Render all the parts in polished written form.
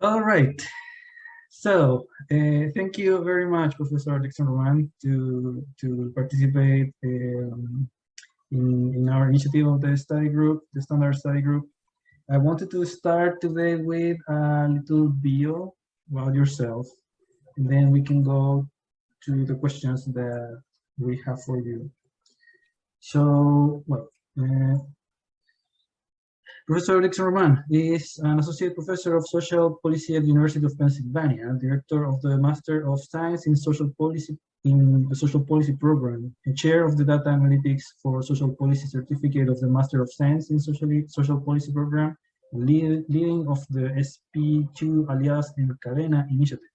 All right. So thank you very much, Professor Dixon Roman, to participate in our initiative of the study group, the standard study group. I wanted to start today with a little bio about yourself, and then we can go to the questions that we have for you. So, well, Professor Dixon Roman is an associate professor of social policy at the University of Pennsylvania, director of the Master of Science in Social Policy in the Social Policy Program, and chair of the Data Analytics for Social Policy Certificate of the Master of Science in Social Policy Program, leading of the SP2 Alias en Cadena initiative,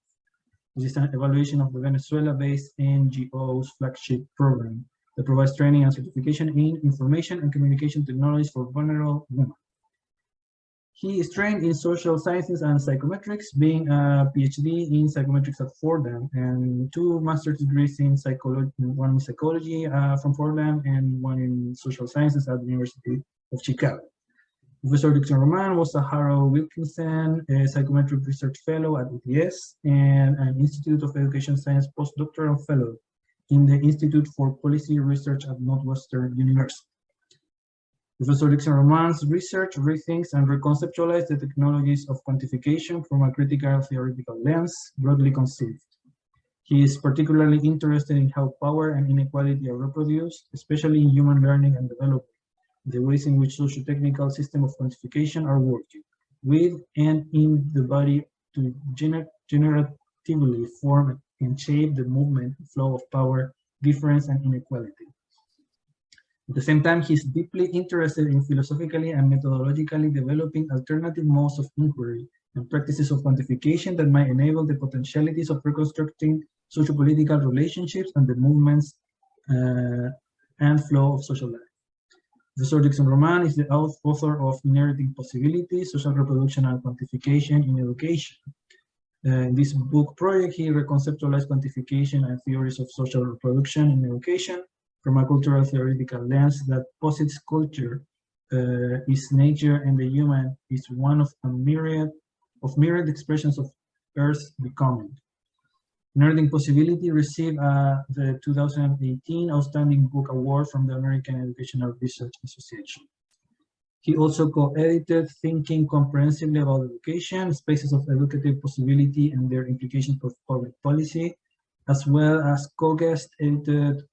which is an evaluation of the Venezuela-based NGO's flagship program that provides training and certification in information and communication technologies for vulnerable women. He is trained in social sciences and psychometrics, being a PhD in psychometrics at Fordham and 2 master's degrees in psychology, one in psychology from Fordham and one in social sciences at the University of Chicago. Professor Dixon Roman was a Harold Wilkinson Psychometric Research Fellow at ETS and an Institute of Education Science postdoctoral fellow in the Institute for Policy Research at Northwestern University. Professor Dixon Roman's research rethinks and reconceptualizes the technologies of quantification from a critical theoretical lens, broadly conceived. He is particularly interested in how power and inequality are reproduced, especially in human learning and development, the ways in which socio-technical systems of quantification are working, with and in the body to generatively form and shape the movement, flow of power, difference, and inequality. At the same time, he's deeply interested in philosophically and methodologically developing alternative modes of inquiry and practices of quantification that might enable the potentialities of reconstructing socio-political relationships and the movements and flow of social life. Professor Dixon Roman is the author of Inheriting Possibility, Social Reproduction and Quantification in Education. In this book project, he reconceptualized quantification and theories of social reproduction in education from a cultural theoretical lens that posits culture is nature and the human is one of a myriad expressions of Earth's becoming. Inheriting Possibility received the 2018 Outstanding Book Award from the American Educational Research Association. He also co-edited Thinking Comprehensively About Education, Spaces of Educative Possibility and Their Implications for Public Policy, as well as co-guest edited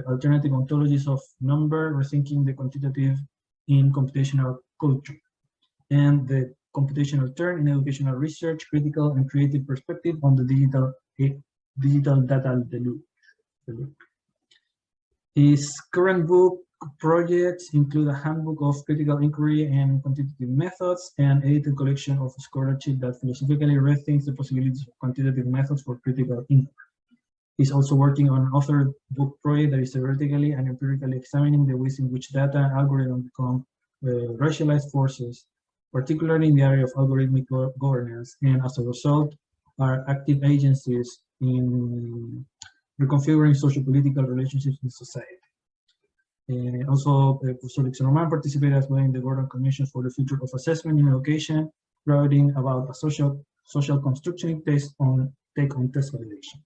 Alternative Ontologies of Number, Rethinking the Quantitative in Computational Culture, and the Computational Turn in Educational Research, Critical and Creative Perspective on the Digital Data Loop. His current book projects include a handbook of critical inquiry and quantitative methods, and edited collection of scholarship that philosophically rethinks the possibilities of quantitative methods for critical inquiry. He's also working on an authored book project that is theoretically and empirically examining the ways in which data and algorithms become racialized forces, particularly in the area of algorithmic governance, and as a result are active agencies in reconfiguring social-political relationships in society. Also, Professor Dixon Roman participated as well in the Gordon Commission for the Future of Assessment in Education, writing about a social constructionist take on test validation.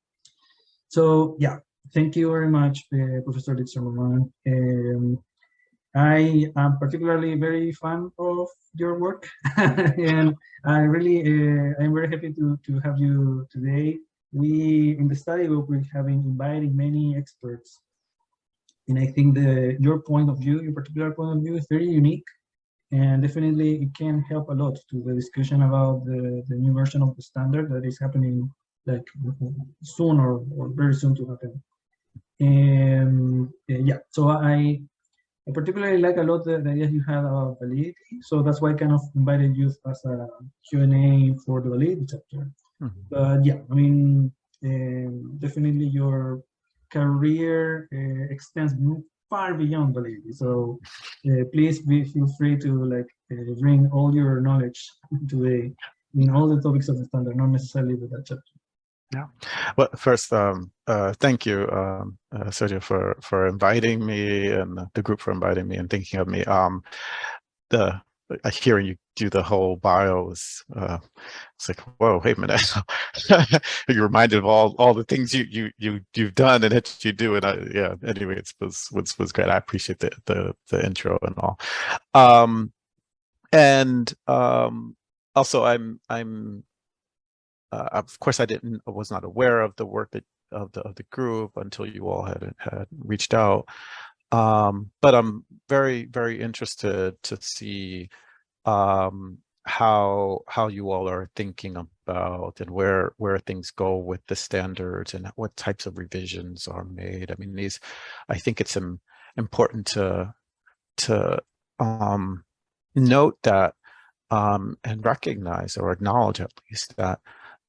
So yeah, thank you very much, Professor Dixon Roman. I am particularly very fan of your work, and I really I'm very happy to have you today. We in the study group we have been inviting many experts, and I think your point of view, your particular point of view, is very unique, and definitely it can help a lot to the discussion about the new version of the standard that is happening like soon or very soon to happen. And yeah, so I particularly like a lot the ideas you had about validity, so that's why I kind of invited you as a Q&A for the validity chapter. Mm-hmm. But yeah, I mean, definitely your career extends far beyond validity, so please feel free to like bring all your knowledge today in all the topics of the standard, not necessarily with that chapter. Yeah. Well, first, thank you, Sergio, for inviting me, and the group for inviting me and thinking of me. hearing you do the whole bio is it's like, whoa, wait a minute. You're reminded of all the things you've done and that you do. And yeah, anyway, it was great. I appreciate the intro and all. Also, I'm of course I was not aware of the work of the group until you all had reached out. But I'm very, very interested to see how you all are thinking about and where things go with the standards and what types of revisions are made. I mean, I think it's important to note that and recognize or acknowledge at least that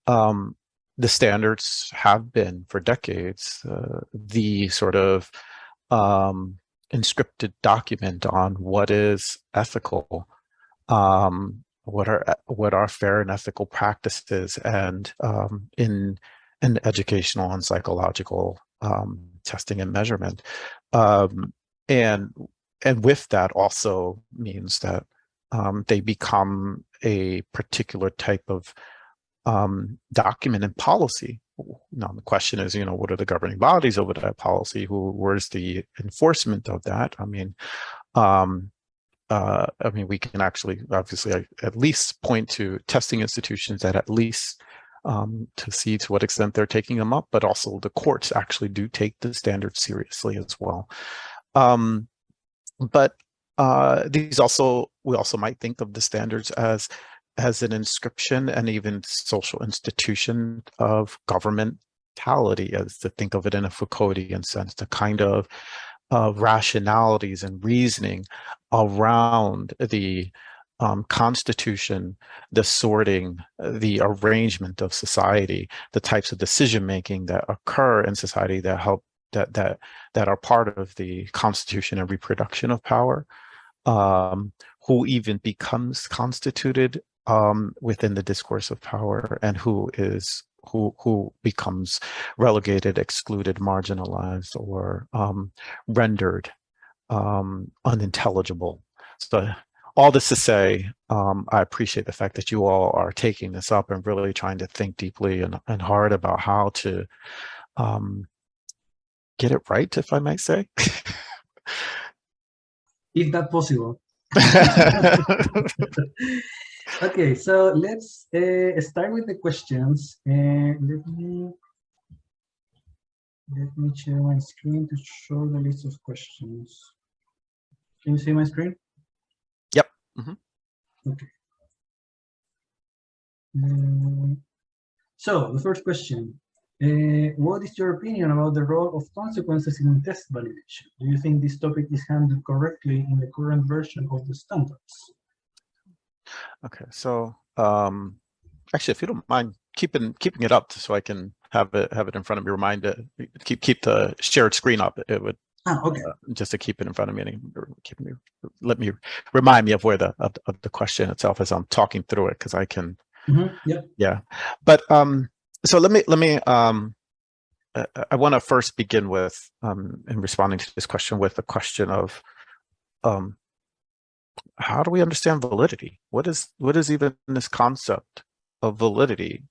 the standards have been for decades the sort of inscripted document on what is ethical, what are fair and ethical practices, and in educational and psychological testing and measurement, and with that also means that they become a particular type of document and policy. Now the question is, what are the governing bodies over that policy? Where's the enforcement of that? I mean, we can actually obviously at least point to testing institutions that at least to see to what extent they're taking them up, but also the courts actually do take the standards seriously as well. But we also might think of the standards as an inscription and even social institution of governmentality, as to think of it in a Foucauldian sense, the kind of rationalities and reasoning around the constitution, the sorting, the arrangement of society, the types of decision making that occur in society that help that are part of the constitution and reproduction of power, who even becomes constituted within the discourse of power, and who becomes relegated, excluded, marginalized, or rendered unintelligible. So all this to say, I appreciate the fact that you all are taking this up and really trying to think deeply and hard about how to get it right, if I might say. If that possible. Okay, so let's start with the questions. Let me share my screen to show the list of questions. Can you see my screen? Yep. Mm-hmm. Okay. So the first question. What is your opinion about the role of consequences in test validation? Do you think this topic is handled correctly in the current version of the standards? Okay, so actually, if you don't mind keeping it up so I can have it in front of me, keep the shared screen up, it would okay. Just to keep it in front of me and let me remind me of where of the question itself as I'm talking through it, because I can. Yep. Yeah, but so let me I want to first begin with in responding to this question with the question of how do we understand validity? What is even this concept of validity?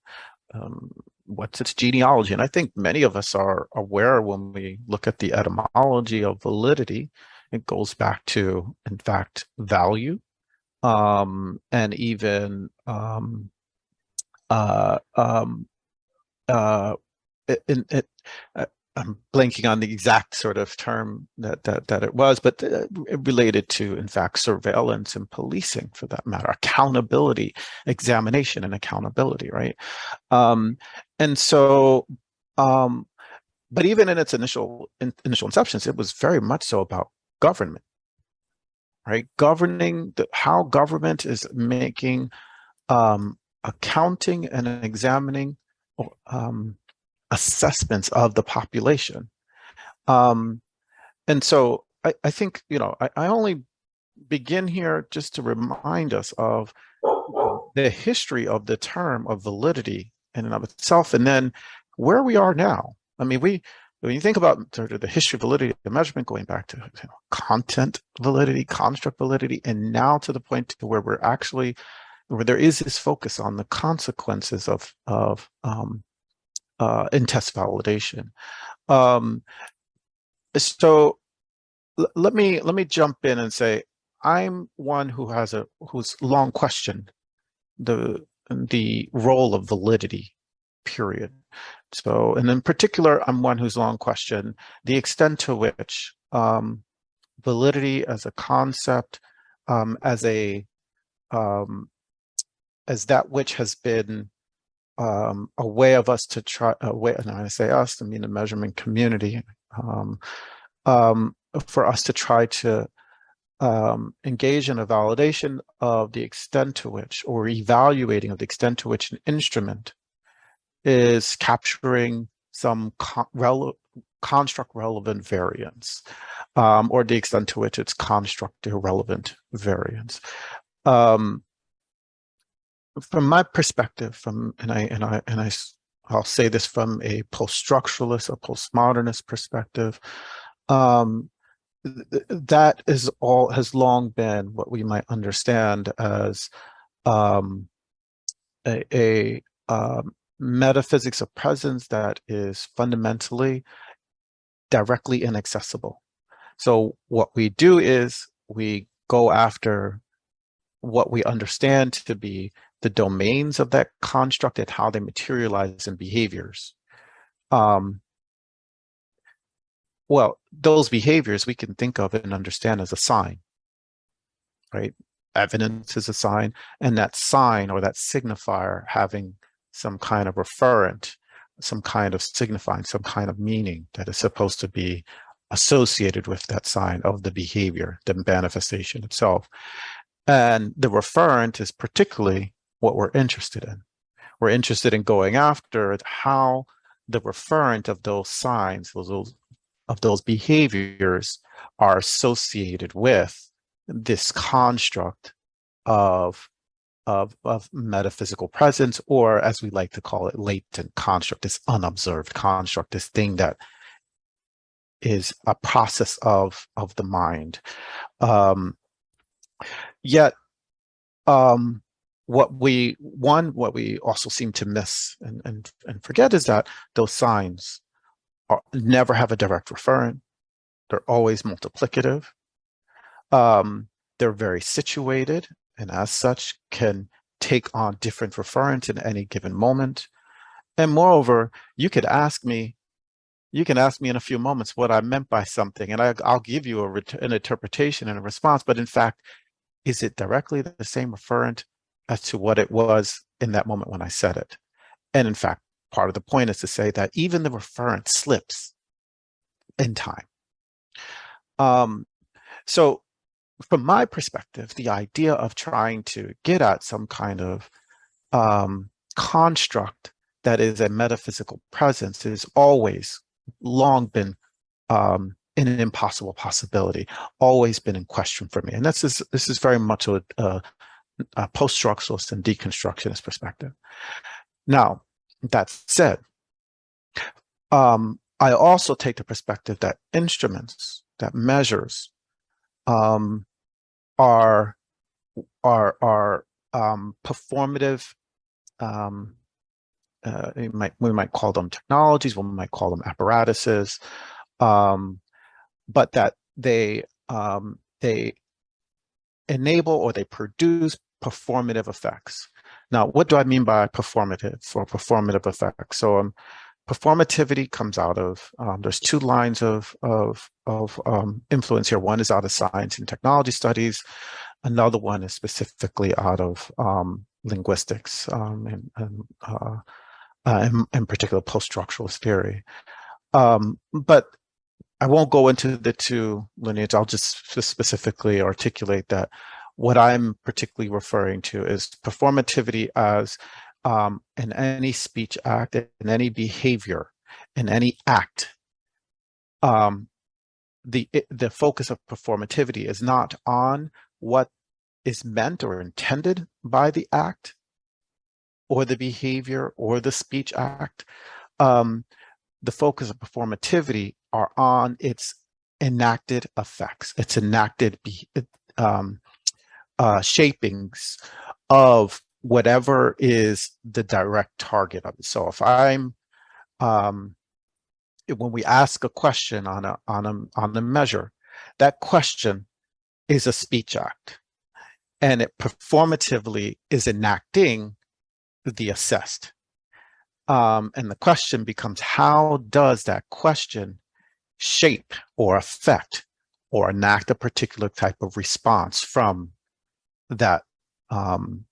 What's its genealogy? And I think many of us are aware when we look at the etymology of validity, it goes back to, in fact, value, and even I'm blanking on the exact sort of term that it was, but it related to, in fact, surveillance and policing, for that matter, accountability, examination and accountability, right? And so, but even in its initial inceptions, it was very much so about government, right? Governing how government is making accounting and examining assessments of the population. And so I think, I only begin here just to remind us of the history of the term of validity in and of itself, and then where we are now. I mean, when you think about sort of the history of validity of measurement, going back to content validity, construct validity, and now to the point to where we're actually, where there is this focus on the consequences of in-test validation. So let me jump in and say, I'm one who's long questioned the role of validity, period. So, and in particular, I'm one who's long questioned the extent to which validity as a concept, as that which has been a way of us to try, and when I say us, I mean the measurement community, for us to try to engage in a validation of the extent to which, or evaluating of the extent to which an instrument is capturing some construct relevant variance, or the extent to which it's construct irrelevant variance. From my perspective, I'll say this from a post-structuralist or postmodernist perspective, that has long been what we might understand as a metaphysics of presence that is fundamentally directly inaccessible. So what we do is we go after what we understand to be the domains of that construct and how they materialize in behaviors. Well, those behaviors we can think of and understand as a sign, right? Evidence is a sign, and that sign or that signifier having some kind of referent, some kind of signifying, some kind of meaning that is supposed to be associated with that sign of the behavior, the manifestation itself. And the referent is particularly what we're interested in. We're interested in going after how the referent of those signs, of those behaviors, are associated with this construct of metaphysical presence, or as we like to call it, latent construct, this unobserved construct, this thing that is a process of the mind. Yet, what we also seem to miss and forget is that those signs never have a direct referent. They're always multiplicative. They're very situated, and as such can take on different referents in any given moment. And moreover, you can ask me in a few moments what I meant by something, and I'll give you an interpretation and a response, but in fact, is it directly the same referent as to what it was in that moment when I said it? And in fact, part of the point is to say that even the referent slips in time. So from my perspective, the idea of trying to get at some kind of construct that is a metaphysical presence is always long been an impossible possibility, always been in question for me. And this is very much a post-structuralist and deconstructionist perspective. Now, that said, I also take the perspective that instruments, that measures, are performative. We might call them technologies, we might call them apparatuses, but that they enable or they produce performative effects. Now, what do I mean by performative or performative effects? So performativity comes out of, there's two lines of influence here. One is out of science and technology studies. Another one is specifically out of linguistics and in particular post-structuralist theory. But I won't go into the two lineages. I'll just specifically articulate that what I'm particularly referring to is performativity as in any speech act, in any behavior, in any act. The focus of performativity is not on what is meant or intended by the act or the behavior or the speech act, the focus of performativity are on its enacted effects, its enacted shapings of whatever is the direct target of it. So if I'm when we ask a question on a measure, that question is a speech act, and it performatively is enacting the assessed. And the question becomes, how does that question shape or affect or enact a particular type of response from that, from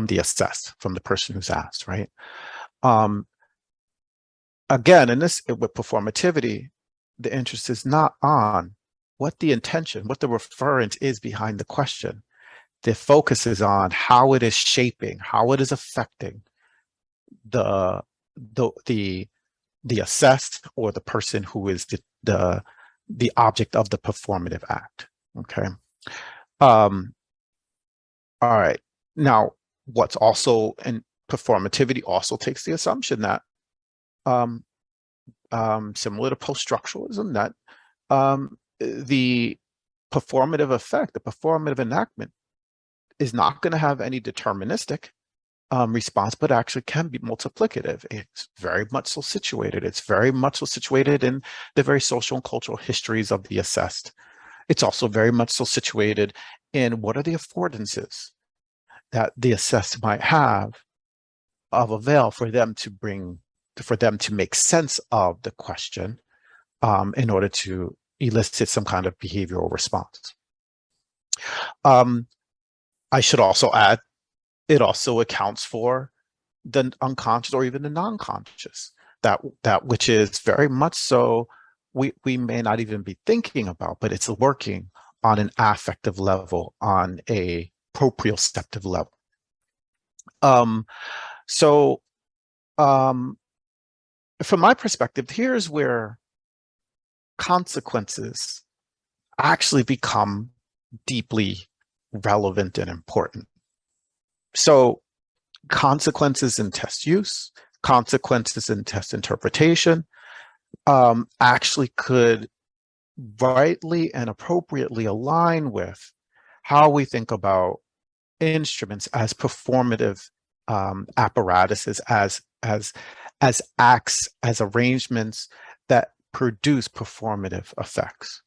the assessed, from the person who's asked, right? Again, in this, with performativity, the interest is not on what the intention, what the referent is behind the question. The focus is on how it is shaping, how it is affecting the assessed or the person who is the object of the performative act. Okay. All right. Now, what's also in performativity also takes the assumption that similar to post-structuralism, that the performative effect, the performative enactment, is not going to have any deterministic response, but actually can be multiplicative. It's very much so situated. It's very much so situated in the very social and cultural histories of the assessed. It's also very much so situated in what are the affordances that the assessed might have of avail for them to make sense of the question in order to elicit some kind of behavioral response. I should also add, it also accounts for the unconscious or even the non-conscious, that which is very much so we may not even be thinking about, but it's working on an affective level, on a proprioceptive level. From my perspective, here's where consequences actually become deeply relevant and important. So consequences in test use, consequences in test interpretation, actually could rightly and appropriately align with how we think about instruments as performative apparatuses, as acts, as arrangements that produce performative effects.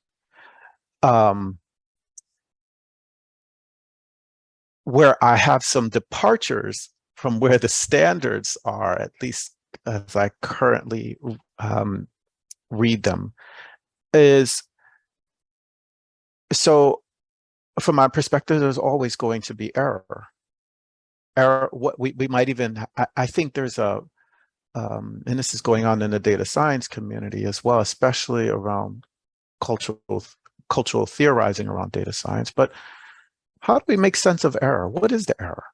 Where I have some departures from where the standards are, at least as I currently read them, is, so from my perspective, there's always going to be error. What we might even, I think there's a, and this is going on in the data science community as well, especially around cultural theorizing around data science. But how do we make sense of error? What is the error?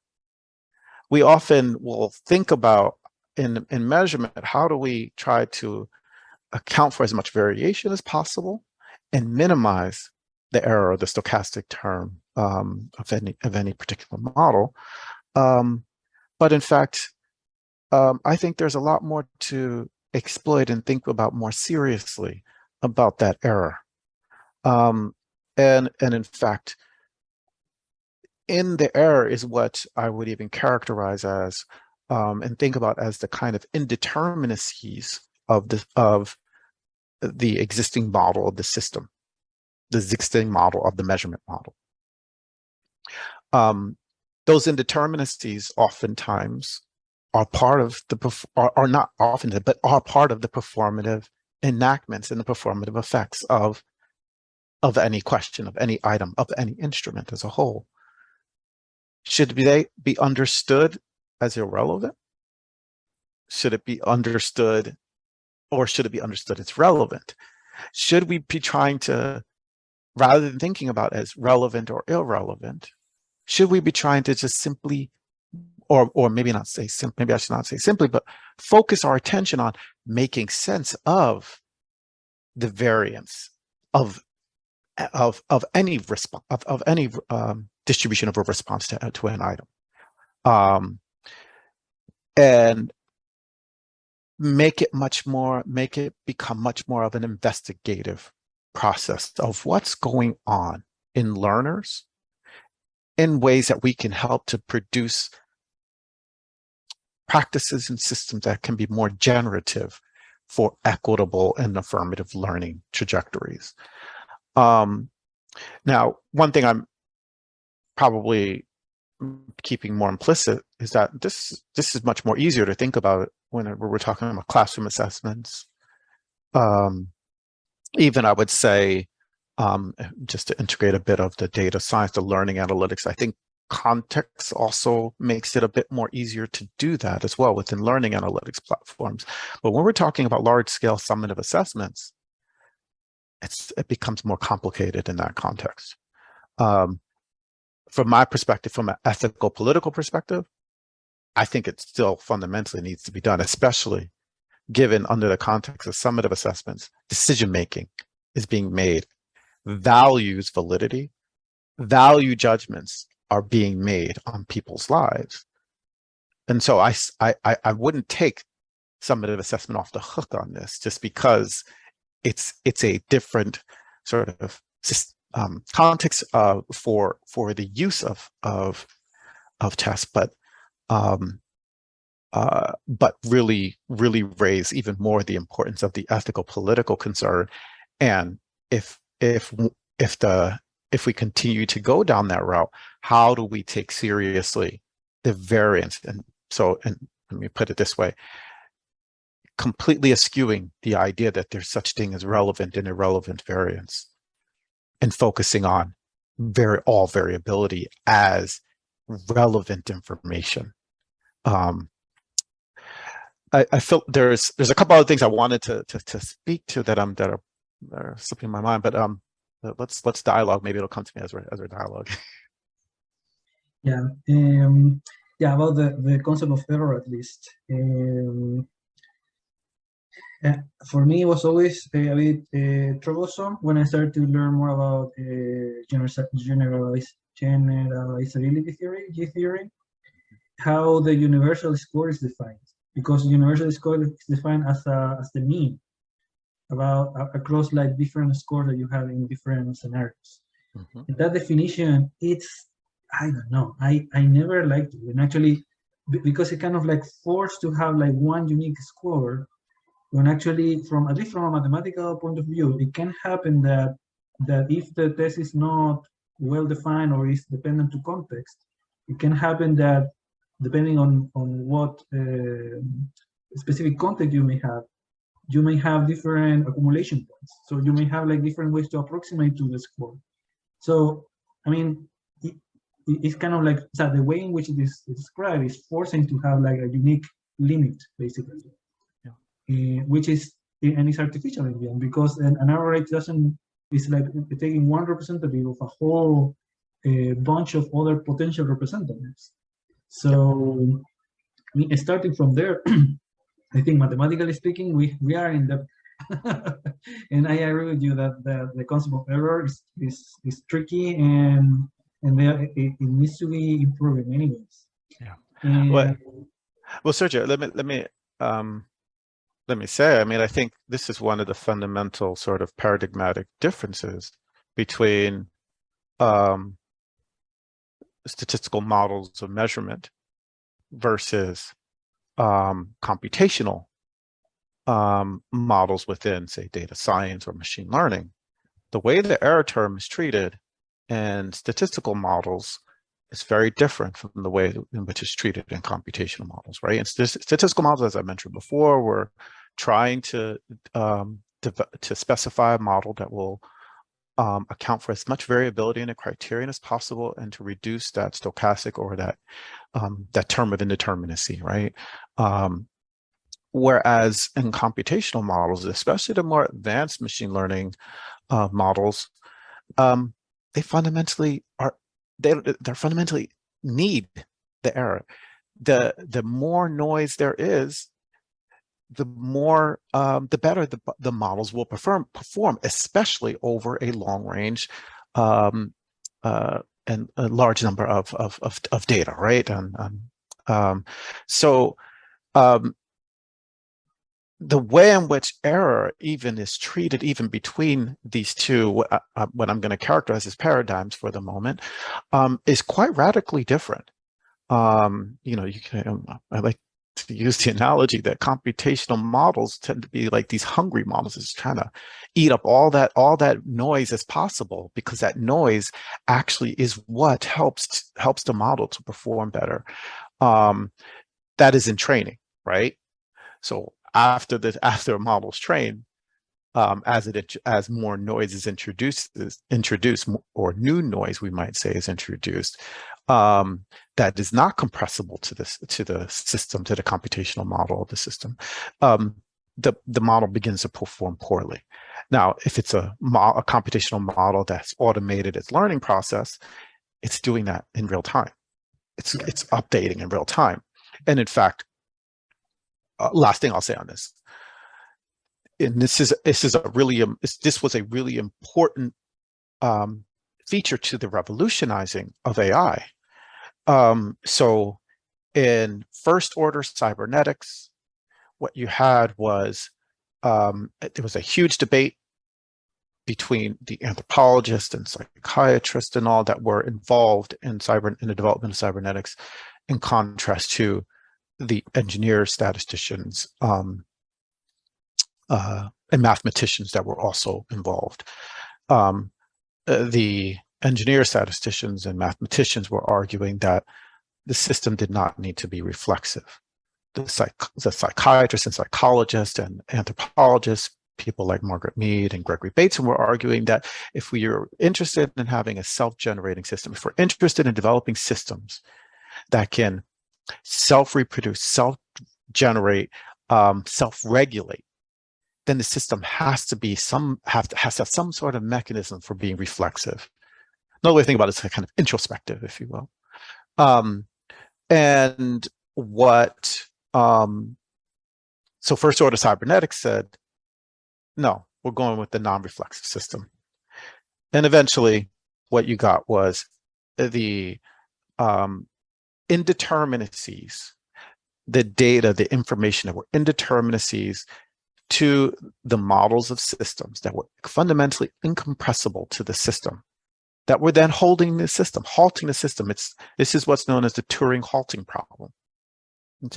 We often will think about in measurement, how do we try to account for as much variation as possible and minimize the error, or the stochastic term of any particular model. But in fact, I think there's a lot more to exploit and think about more seriously about that error. And in fact, in the error is what I would even characterize as and think about as the kind of indeterminacies of the existing model of the system, the existing model of the measurement model. Those indeterminacies oftentimes are part of the, are not often, but are part of the performative enactments and the performative effects of any question, of any item, of any instrument as a whole. Should they be understood as irrelevant? Should it be understood, or should it be understood as relevant? Should we be trying to, rather than thinking about as relevant or irrelevant, should we be trying to just simply, or maybe not say simply, maybe I should not say simply, but focus our attention on making sense of the variance of any response, of any distribution of a response to an item. And make it become much more of an investigative process of what's going on in learners in ways that we can help to produce practices and systems that can be more generative for equitable and affirmative learning trajectories. Now, one thing I'm probably keeping more implicit is that this is much more easier to think about when we're talking about classroom assessments. Even I would say, just to integrate a bit of the data science, the learning analytics, I think context also makes it a bit more easier to do that as well within learning analytics platforms. But when we're talking about large-scale summative assessments, it becomes more complicated in that context. From my perspective, from an ethical, political perspective, I think it still fundamentally needs to be done, especially given under the context of summative assessments, decision-making is being made, values validity, value judgments are being made on people's lives. And so I wouldn't take summative assessment off the hook on this just because it's a different sort of context for the use of tests, but really raise even more the importance of the ethical political concern. And if we continue to go down that route, how do we take seriously the variance? And let me put it this way, completely eschewing the idea that there's such thing as relevant and irrelevant variance, and focusing on all variability as relevant information. I feel there's a couple other things I wanted to speak to that are slipping in my mind, but let's dialogue. Maybe it'll come to me as we're dialogue. Yeah, about the concept of error, at least. For me, it was always a bit troublesome when I started to learn more about generalizability theory, G theory, how the universal score is defined. Because the universal score is defined as the mean across like different scores that you have in different scenarios. Mm-hmm. And that definition, I don't know, I never liked it. And actually, because it kind of like forced to have like one unique score, when actually, at least from a mathematical point of view, it can happen that if the test is not well defined or is dependent to context, it can happen that depending on what specific context you may have different accumulation points. So you may have like different ways to approximate to the score. So, I mean, it's kind of like, so the way in which it is described is forcing to have like a unique limit, basically. Yeah. Which is, and it's artificial in the end, because an error rate it's like taking one representative of a whole bunch of other potential representatives. So, I mean, starting from there, I think mathematically speaking, we are in the, and I agree with you that the concept of error is tricky, and it needs to be improving anyways. Yeah. Well, Sergio, let me say, I mean, I think this is one of the fundamental sort of paradigmatic differences between statistical models of measurement versus computational models within, say, data science or machine learning. The way the error term is treated in statistical models is very different from the way in which it's treated in computational models, right? And statistical models, as I mentioned before, we're trying to specify a model that will account for as much variability in a criterion as possible, and to reduce that stochastic or that term of indeterminacy, right? Whereas in computational models, especially the more advanced machine learning models, they fundamentally fundamentally need the error. The more noise there is, the more the better the models will perform, especially over a long range and a large number of data, right? So the way in which error even is treated, even between these two, what I'm going to characterize as paradigms for the moment, is quite radically different. You can, I like to use the analogy that computational models tend to be like these hungry models, is trying to eat up all that noise as possible, because that noise actually is what helps the model to perform better. That is in training, right? So after a model's trained, as more noise is introduced, or new noise, we might say, is introduced, that is not compressible to the system, to the computational model of the system, the model begins to perform poorly. Now, if it's a computational model that's automated its learning process, it's doing that in real time. It's updating in real time. And in fact, last thing I'll say on this, and this was a really important feature to the revolutionizing of AI. So in first order cybernetics, what you had was there was a huge debate between the anthropologists and psychiatrists and all that were involved in the development of cybernetics, in contrast to the engineers, statisticians, and mathematicians that were also involved. The engineers, statisticians, and mathematicians were arguing that the system did not need to be reflexive. The psychiatrists and psychologists and anthropologists, people like Margaret Mead and Gregory Bateson, were arguing that if we are interested in having a self-generating system, if we're interested in developing systems that can self-reproduce, self-generate, self-regulate, then the system has to have some sort of mechanism for being reflexive. Another way to think about it is kind of introspective, if you will. So first order cybernetics said, no, we're going with the non-reflexive system. And eventually what you got was the indeterminacies, the data, the information that were indeterminacies to the models of systems that were fundamentally incompressible to the system, that were then halting the system. This is what's known as the Turing halting problem.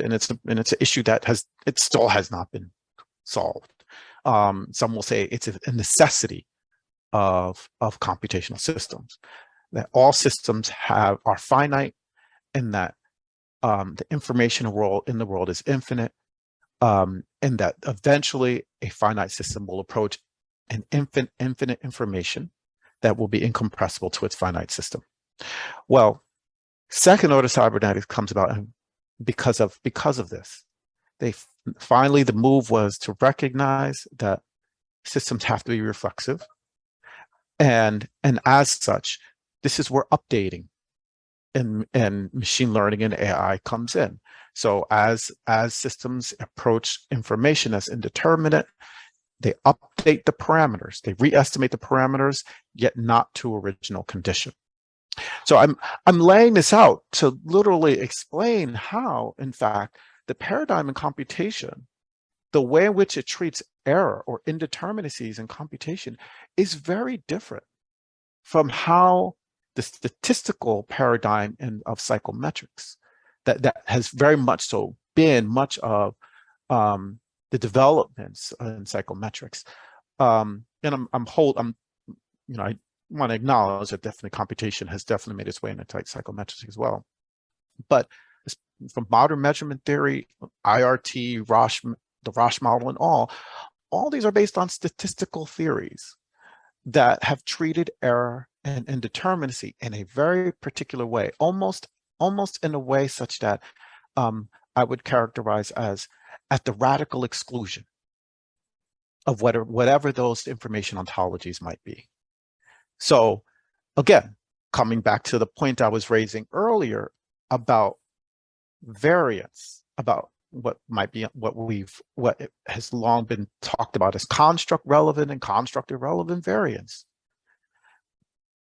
And it's an issue that still has not been solved. Some will say it's a necessity of computational systems, that all systems are finite, and that the information in the world is infinite, and that eventually a finite system will approach an infinite information that will be incompressible to its finite system. Well, second order cybernetics comes about because of this. Finally, the move was to recognize that systems have to be reflexive, and as such, this is where updating and machine learning and AI comes in. So as systems approach information as indeterminate, they update the parameters, they re-estimate the parameters, yet not to original condition. So I'm laying this out to literally explain how, in fact, the paradigm in computation, the way in which it treats error or indeterminacies in computation, is very different from how the statistical paradigm of psychometrics that has very much so been much of the developments in psychometrics. And I want to acknowledge that definitely computation has definitely made its way into psychometrics as well. But from modern measurement theory, IRT, the Roche model, and all these are based on statistical theories that have treated error and indeterminacy in a very particular way, almost in a way such that I would characterize as at the radical exclusion of whatever those information ontologies might be. So again, coming back to the point I was raising earlier about variance, about what has long been talked about as construct relevant and construct irrelevant variance.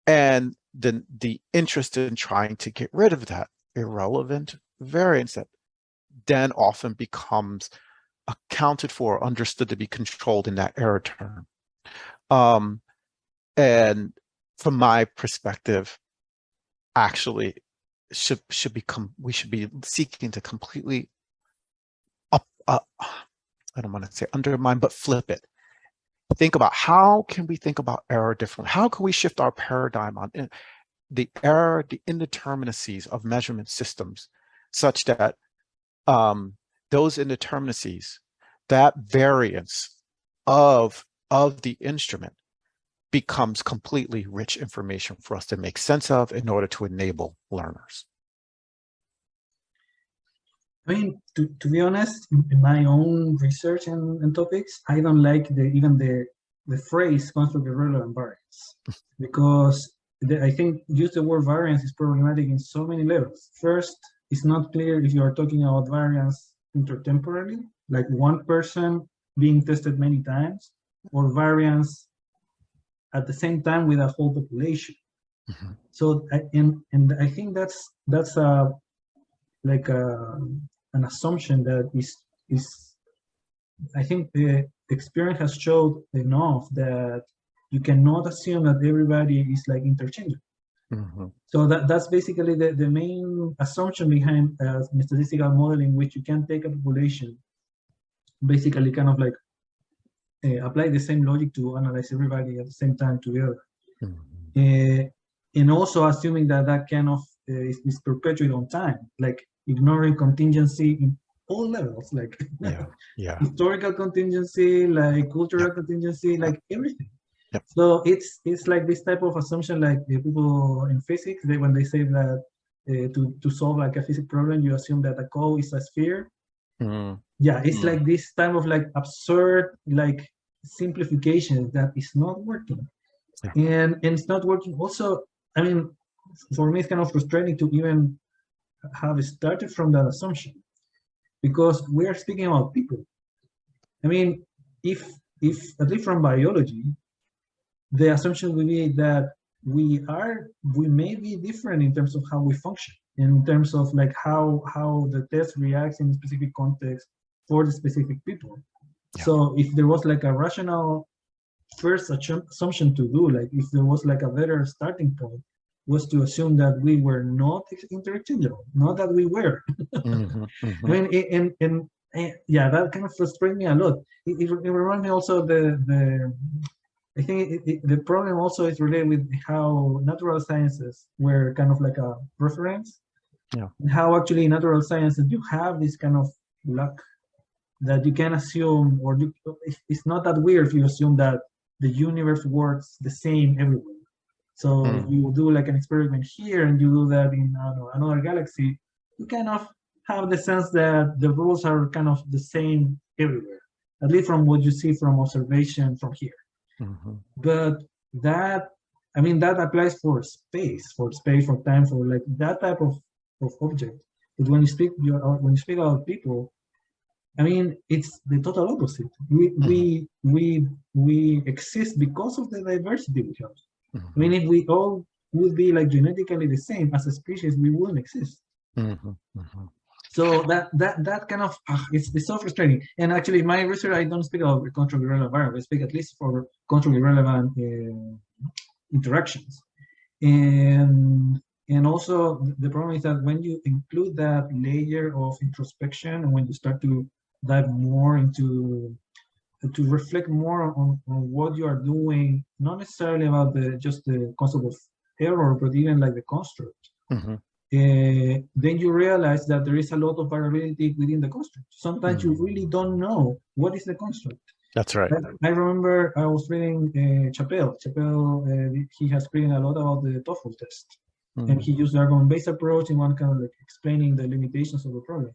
And then the interest in trying to get rid of that irrelevant variance that then often becomes accounted for, understood to be controlled in that error term. And from my perspective, actually we should be seeking to completely I don't want to say undermine, but flip it. Think about how can we think about error differently? How can we shift our paradigm on the error, the indeterminacies of measurement systems, such that those indeterminacies, that variance of the instrument becomes completely rich information for us to make sense of in order to enable learners. I mean, to be honest, in my own research and topics, I don't like even the phrase construct irrelevant variance, because I think use the word variance is problematic in so many levels. First, it's not clear if you are talking about variance intertemporally, like one person being tested many times, or variance at the same time with a whole population. Mm-hmm. So, and I think that's an assumption that is I think the experience has showed enough that you cannot assume that everybody is like interchangeable. Mm-hmm. So that's basically the main assumption behind statistical modeling, which you can take a population, basically kind of like apply the same logic to analyze everybody at the same time together. Mm-hmm. And also assuming that kind of is perpetuated on time, like ignoring contingency in all levels, like historical contingency, like cultural contingency, like everything. Yep. So it's like this type of assumption, like the people in physics, when they say that to solve like a physics problem, you assume that a cone is a sphere. Mm. Yeah, it's like this type of like absurd like simplification that is not working. Yeah. And it's not working also. I mean, for me, it's kind of frustrating to even have started from that assumption, because we are speaking about people. I mean, if at least from biology, the assumption would be that we may be different in terms of how we function, in terms of like how the test reacts in a specific context for the specific people. Yeah. So if there was like a rational first assumption to do, like if there was like a better starting point, was to assume that we were not interchangeable, not that we were. Mm-hmm, mm-hmm. I mean, and yeah, that kind of frustrates me a lot. It reminds me also I think the problem also is related with how natural sciences were kind of like a reference. Yeah. And how actually in natural sciences you have this kind of luck that you can assume, or it's not that weird if you assume that the universe works the same everywhere. So if you do like an experiment here and you do that in another galaxy, you kind of have the sense that the rules are kind of the same everywhere, at least from what you see from observation from here. Mm-hmm. But that applies for space, for time, for like that type of object. But when you speak about people, I mean, it's the total opposite. We exist because of the diversity we have. Mm-hmm. I mean, if we all would be like genetically the same as a species, we wouldn't exist. Mm-hmm. Mm-hmm. So that kind of it's so frustrating. And actually, my research, I don't speak about control irrelevant variables. I speak at least for control irrelevant interactions. And also the problem is that when you include that layer of introspection, and when you start to dive more into to reflect more on what you are doing, not necessarily about just the concept of error, but even like the construct. Mm-hmm. Then you realize that there is a lot of variability within the construct. Sometimes you really don't know what is the construct. That's right. I remember I was reading Chappell. He has written a lot about the TOEFL test. Mm-hmm. And he used the argument-based approach in one kind of like explaining the limitations of the problem.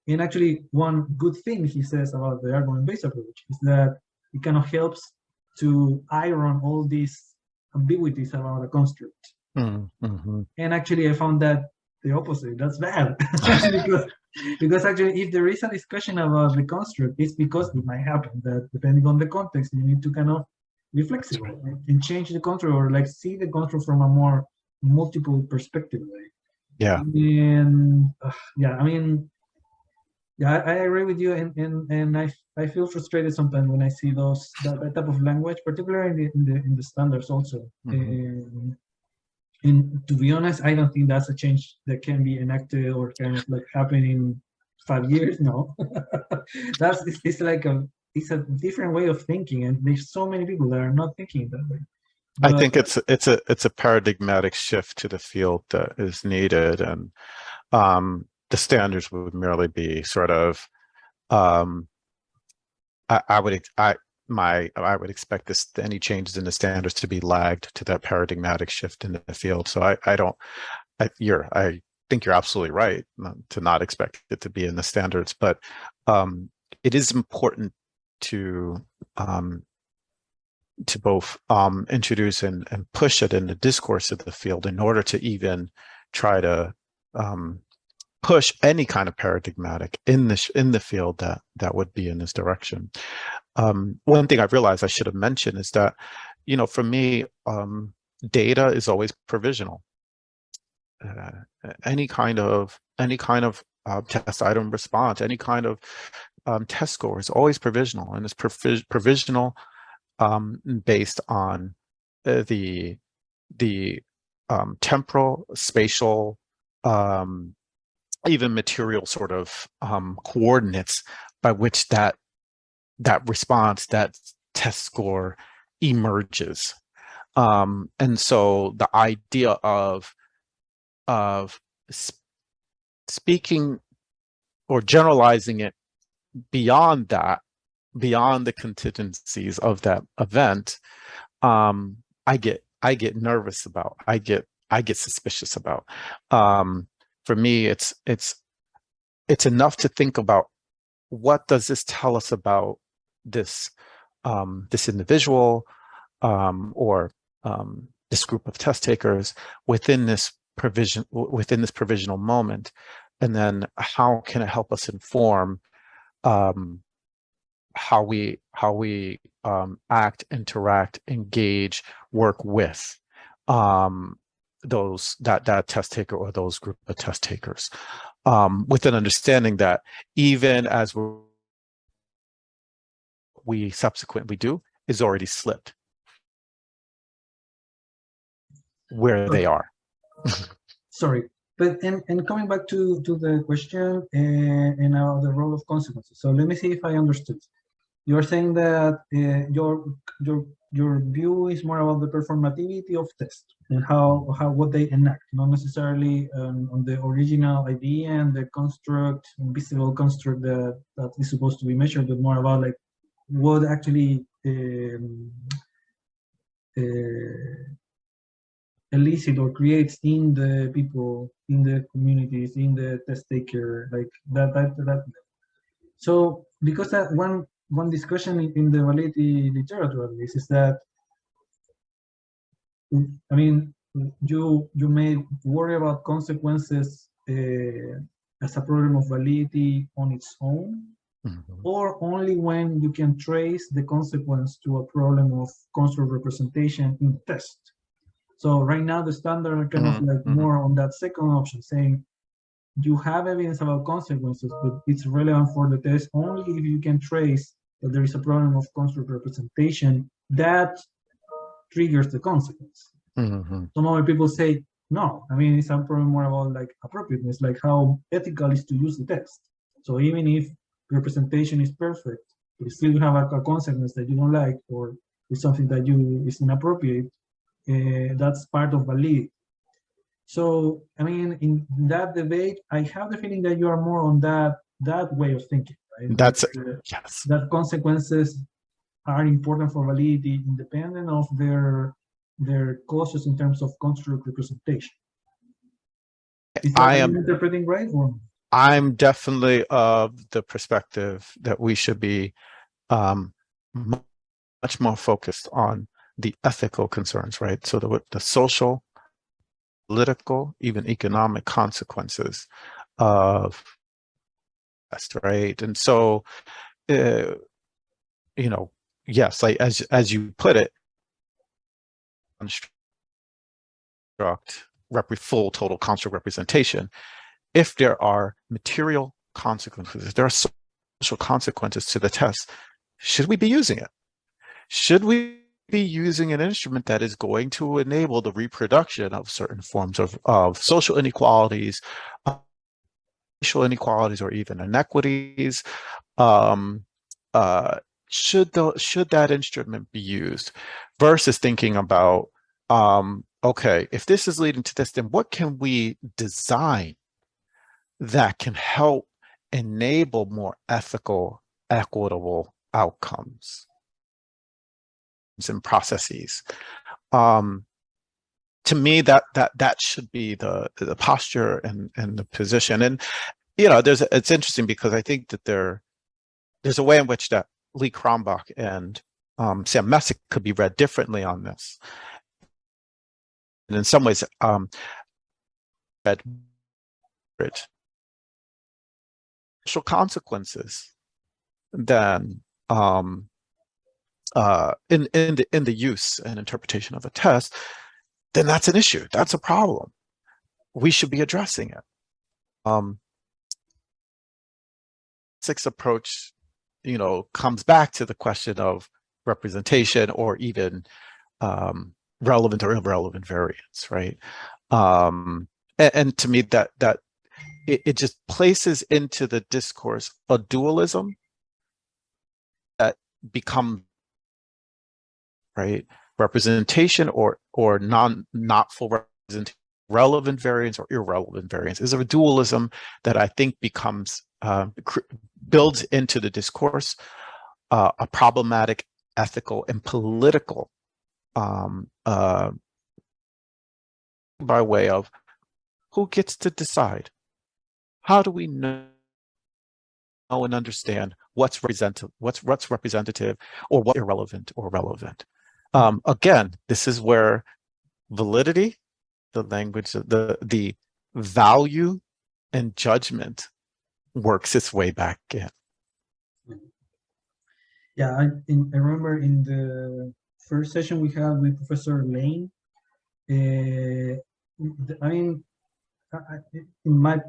And actually, one good thing he says about the argument-based approach is that it kind of helps to iron all these ambiguities about a construct. Mm-hmm. And actually, I found that the opposite. That's bad. because actually, if there is a discussion about the construct, it's because it might happen that depending on the context, you need to kind of be flexible and change the construct, or like see the construct from a more multiple perspective way. Yeah. And I mean, Yeah, I agree with you, and I feel frustrated sometimes when I see that type of language, particularly in the standards also. And to be honest, I don't think that's a change that can be enacted or kind of like happen in 5 years. No, it's like a different way of thinking, and there's so many people that are not thinking that way. I But think it's a paradigmatic shift to the field that is needed, and the standards would merely be sort of um, I would expect any changes in the standards to be lagged to that paradigmatic shift in the field. So I think you're absolutely right to not expect it to be in the standards, but it is important to um, both introduce and push it in the discourse of the field in order to even try to push any kind of paradigmatic in the field that would be in this direction. One thing I've realized I should have mentioned is that, for me, data is always provisional. Any kind of test item response, any kind of test score is always provisional, and it's provisional based on the temporal, spatial, even material sort of coordinates by which that response, that test score emerges. And so the idea of speaking or generalizing it beyond the contingencies of that event, I get nervous about. I get suspicious about. For me, it's enough to think about, what does this tell us about this this individual or this group of test takers within this provisional moment, and then how can it help us inform how we act, interact, engage, work with that test taker or those group of test takers, with an understanding that even as we subsequently do is already slipped where they are. sorry, but and coming back to the question and the role of consequences. So let me see if I understood. You're saying that your view is more about the performativity of tests and how what they enact, not necessarily on the original idea and the construct, visible construct that is supposed to be measured, but more about like what actually elicit or creates in the people, in the communities, in the test taker, like that. So because that one discussion in the validity literature at least is that, I mean, you may worry about consequences as a problem of validity on its own, or only when you can trace the consequence to a problem of construct representation in the test. So right now the standard are kind of like more on that second option, saying you have evidence about consequences, but it's relevant for the test only if you can trace that there is a problem of construct representation that triggers the consequence. Some other people say, no, I mean, it's a problem more about like appropriateness, like how ethical is to use the text. So even if representation is perfect, but still you have a consequence that you don't like, or is something that is inappropriate, that's part of validity. So, I mean, in that debate, I have the feeling that you are more on that way of thinking, right? That's yes. That consequences are important for validity, independent of their causes in terms of construct representation. Is that interpreting right? Or? I'm definitely of the perspective that we should be much more focused on the ethical concerns, right? So the social, political, even economic consequences of test, right? And so, yes, like as you put it, full total construct representation. If there are material consequences. There are social consequences to the test. Should we be using it? Should we be using an instrument that is going to enable the reproduction of certain forms of social inequalities, racial inequalities, or even inequities? Should that instrument be used, versus thinking about, okay, if this is leading to this, then what can we design that can help enable more ethical, equitable outcomes and processes? To me, that should be the posture and the position. And it's interesting because I think that there's a way in which that Lee Cronbach and Sam Messick could be read differently on this. And in some ways, read social consequences then in the use and interpretation of a test, then that's an issue. That's a problem. We should be addressing it. Sixth approach, comes back to the question of representation, or even relevant or irrelevant variance, right? And to me, that it just places into the discourse a dualism that becomes, right, representation or not full representation, relevant variance or irrelevant variance is a dualism that I think becomes builds into the discourse a problematic ethical and political by way of who gets to decide. How do we know and understand what's representative or what's irrelevant or relevant? Again, this is where validity, the language, the value and judgment works its way back in. Yeah, I remember in the first session we had with Professor Lane. I mean, in my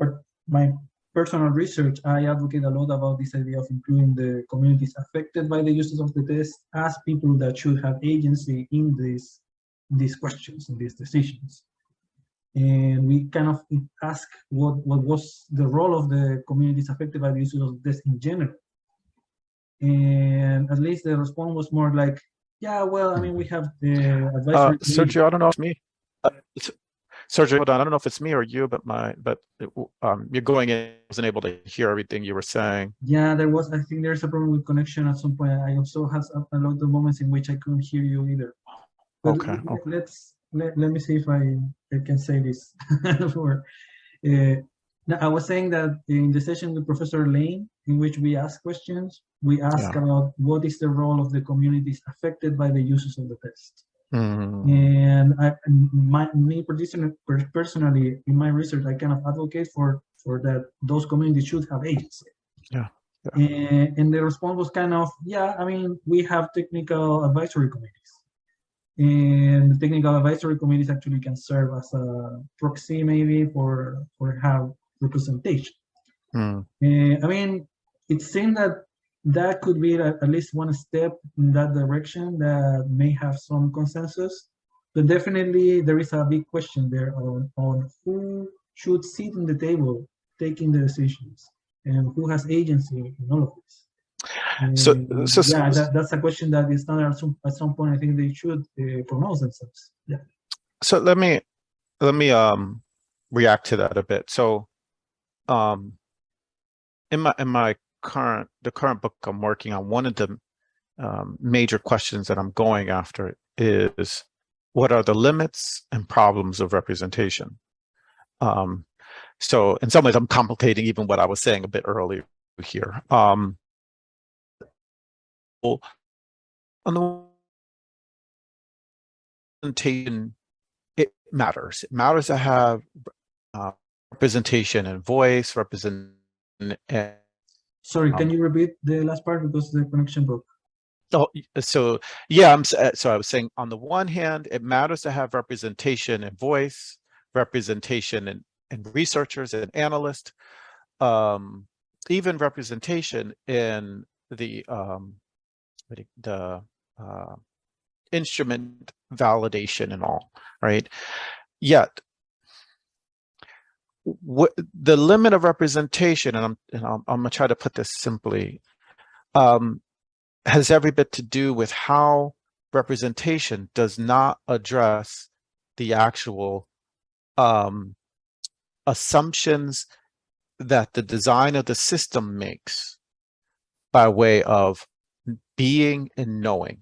personal research, I advocate a lot about this idea of including the communities affected by the uses of the test as people that should have agency in these questions and these decisions. And we kind of ask what was the role of the communities affected by the uses of the test in general. And at least the response was more like, yeah, well, I mean, we have the advisory. Sergio, I don't know if it's me. Sergio, hold on. I don't know if it's me or you, but you're going in. I wasn't able to hear everything you were saying. Yeah, I think there's a problem with connection at some point. I also had a lot of moments in which I couldn't hear you either. But okay. Let me see if I can say this. Now, I was saying that in the session with Professor Lane, in which we ask questions, we ask about what is the role of the communities affected by the uses of the test. And me personally, in my research, I kind of advocate for that those communities should have agency. And the response was kind of, yeah, I mean, we have technical advisory committees. And the technical advisory committees actually can serve as a proxy maybe for have representation. I mean, it seems that could be at least one step in that direction that may have some consensus, but definitely there is a big question there on who should sit in the table taking the decisions and who has agency in all of this. That's a question that is not at some point. I think they should pronounce themselves. Yeah. So let me react to that a bit. So, in the current book I'm working on, one of the major questions that I'm going after is what are the limits and problems of representation. So in some ways, I'm complicating even what I was saying a bit earlier here. On the representation, it matters. It matters to have representation and voice, Sorry, can you repeat the last part because the connection broke? Oh, so yeah, so I was saying on the one hand, it matters to have representation and voice, representation and researchers and analysts. even representation in the instrument validation and all, right? Yet, the limit of representation, and I'm gonna try to put this simply, has every bit to do with how representation does not address the actual assumptions that the design of the system makes by way of being and knowing.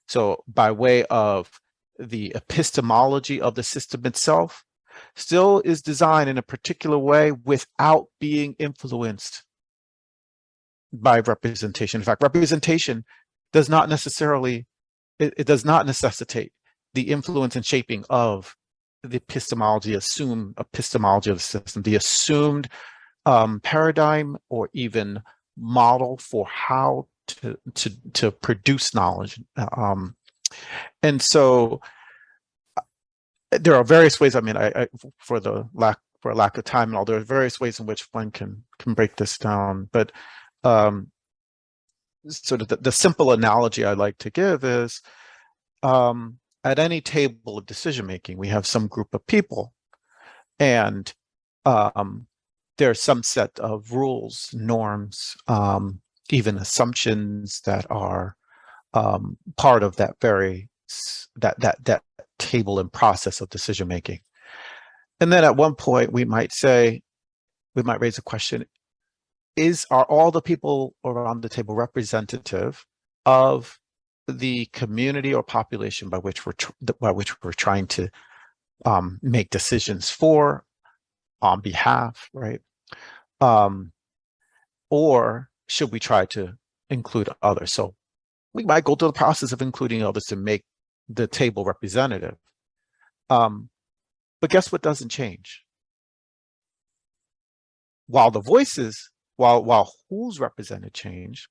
So by way of the epistemology of the system itself, still is designed in a particular way without being influenced by representation. In fact, representation does not necessarily, it does not necessitate the influence and shaping of the epistemology, assumed epistemology of the system, the assumed paradigm or even model for how to produce knowledge. And so there are various ways. I mean, for lack of time and all, there are various ways in which one can break this down. But sort of the simple analogy I like to give is at any table of decision making, we have some group of people, and there's some set of rules, norms, even assumptions that are part of that that table and process of decision making. And then at one point we might raise a question: are all the people around the table representative of the community or population by which we're trying to make decisions for, on behalf, right? Or should we try to include others? So we might go through the process of including others to make the table representative. But guess what doesn't change? While the voices, while who's represented change,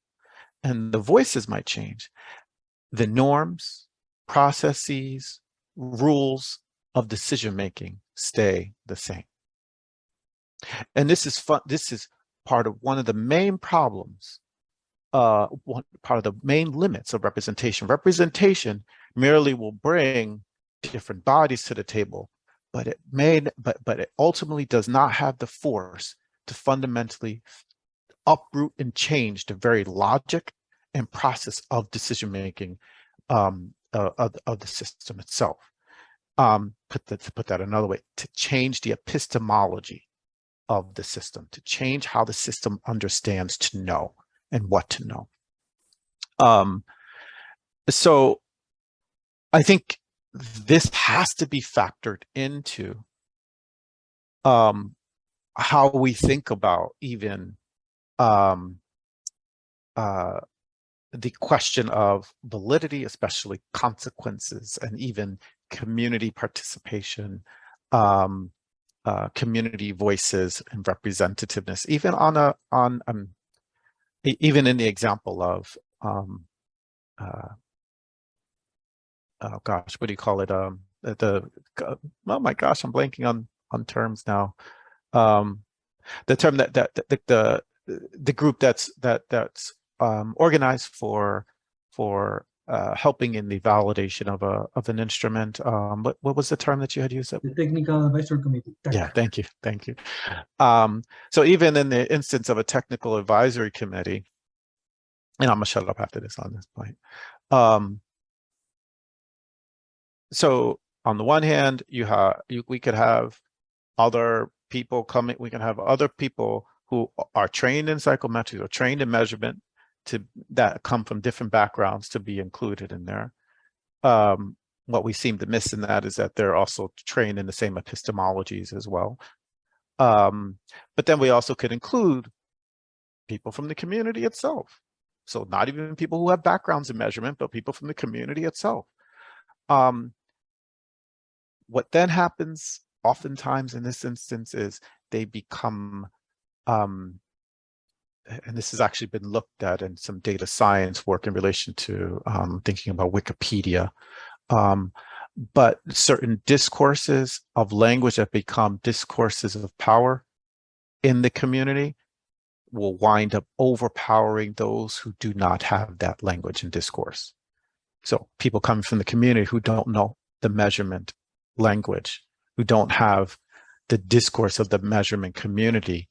and the voices might change, the norms, processes, rules of decision making stay the same. And this is fun. This is part of one of the main problems, part of the main limits of representation. Representation merely will bring different bodies to the table, but it ultimately does not have the force to fundamentally uproot and change the very logic and process of decision making of the system itself. To put that another way, to change the epistemology of the system, to change how the system understands to know and what to know. So I think this has to be factored into how we think about even the question of validity, especially consequences, and even community participation, community voices and representativeness, even even in the example of oh gosh, what do you call it? Oh my gosh, I'm blanking on terms now. The term that the group that's organized for helping in the validation of an instrument. What was the term that you had used? The Technical Advisory Committee. Yeah, thank you. So even in the instance of a technical advisory committee, and I'm gonna shut up after this on this point. So on the one hand, we could have other people coming. We can have other people who are trained in psychometrics or trained in measurement that come from different backgrounds to be included in there. What we seem to miss in that is that they're also trained in the same epistemologies as well. But then we also could include people from the community itself. So not even people who have backgrounds in measurement, but people from the community itself. What then happens oftentimes in this instance is they become, and this has actually been looked at in some data science work in relation to thinking about Wikipedia, but certain discourses of language that become discourses of power in the community will wind up overpowering those who do not have that language and discourse. So people coming from the community who don't know the measurement language, who don't have the discourse of the measurement community,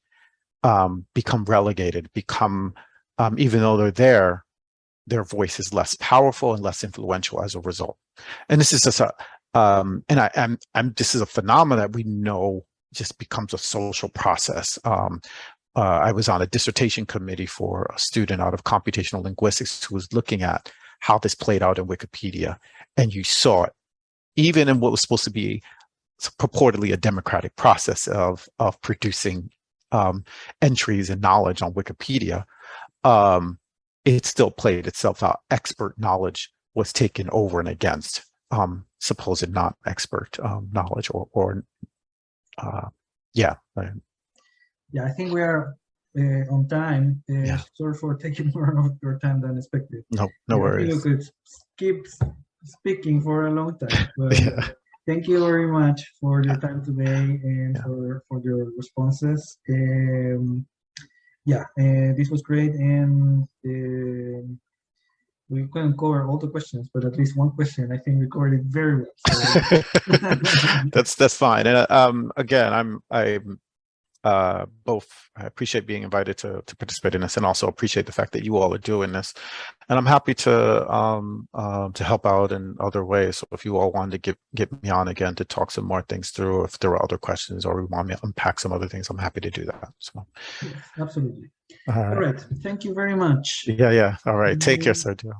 become relegated, become, even though they're there, their voice is less powerful and less influential as a result. And this is just this is a phenomenon that we know just becomes a social process. I was on a dissertation committee for a student out of computational linguistics who was looking at how this played out in Wikipedia, and you saw it, even in what was supposed to be purportedly a democratic process of producing entries and knowledge on Wikipedia. It still played itself out. Expert knowledge was taken over and against supposed non-expert knowledge, yeah. Yeah, I think we are on time. Yeah. Sorry for taking more of your time than expected. No worries. I think we could keep speaking for a long time. But Yeah. Thank you very much for your time today and for your responses. This was great, and we couldn't cover all the questions, but at least one question I think we covered it very well. So. That's fine. And again, I appreciate being invited to participate in this, and also appreciate the fact that you all are doing this. And I'm happy to help out in other ways. So if you all wanted to get me on again to talk some more things through, if there are other questions or we want me to unpack some other things, I'm happy to do that. So yes, absolutely. all right. Thank you very much. Yeah. All right. Take care, Sergio.